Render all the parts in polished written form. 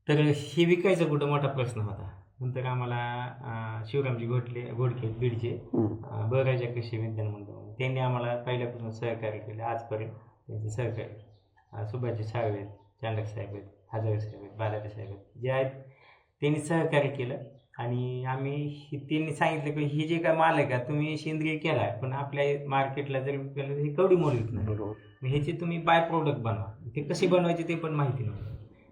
तर हे विकायचा कुठं मोठा प्रश्न होता. नंतर आम्हाला शिवरामजी घोडके बीडचे बळराजा कृषी विज्ञान मंडळ त्यांनी आम्हाला पहिल्यापासून सहकार्य केलं आजपर्यंत. त्यांचं सहकार्य सुभाषजी साळवे आहेत, चांडक साहेब आहेत, हजारे साहेब आहेत, बालाजी साहेब आहेत, जे आहेत त्यांनी सहकार्य केलं. आणि आम्ही त्यांनी सांगितलं की ही जे काय माल आहे का तुम्ही सेंद्रिय केला पण आपल्या मार्केटला जर विकलं हे कवडी मोल विकणार, मग ह्याचे तुम्ही बाय प्रोडक्ट बनवा. ते कसे बनवायचे ते पण माहिती नव्हतं.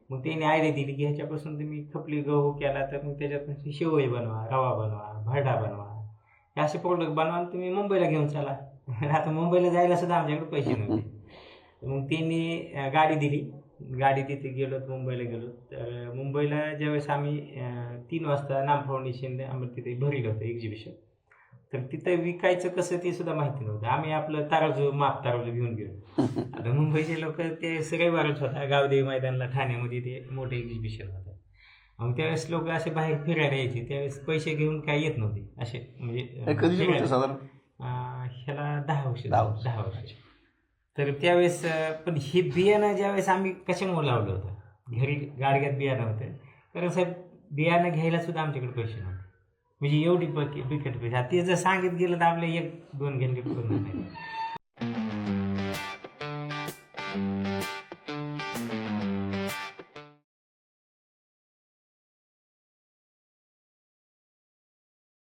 मग त्यांनी आयडिया दिली की ह्याच्यापासून तुम्ही खपली गहू केला तर मग त्याच्यापासून शेवई बनवा, रवा बनवा, भरडा बनवा, हे असे प्रोडक्ट बनवा आणि तुम्ही मुंबईला घेऊन चला. आता मुंबईला जायला सुद्धा आमच्याकडे पैसे नव्हते. मग त्यांनी गाडी दिली. गाडी तिथे गेलो, मुंबईला गेलो. तर मुंबईला ज्यावेळेस आम्ही 3 वाजता नाम फाउंडेशन आम्ही तिथे भरलं होतं एक्झिबिशन. तर तिथं विकायचं कसं ते सुद्धा माहिती नव्हतं. आम्ही आपलं तराजू घेऊन गेलो. आता मुंबईचे लोक ते रविवारच होता, गावदेवी मैदानला ठाण्यामध्ये ते मोठं एक्झिबिशन होतं. मग त्यावेळेस लोक असे बाहेर फिरायला यायचे. त्यावेळेस पैसे घेऊन काय येत नव्हते असे, म्हणजे साधारण ह्याला 10 वर्ष. तर त्यावेळेस पण हे बियाणं ज्यावेळेस आम्ही कशामुळे लावलं होतं, घरी गाडग्यात बियाणं होतं. कारण साहेब बियाणं घ्यायला सुद्धा आमच्याकडे पैसे नव्हते. म्हणजे एवढी बिकट पैसे. ते जर सांगित गेलं तर आपले 1-2 घंटे पूर्ण नाही.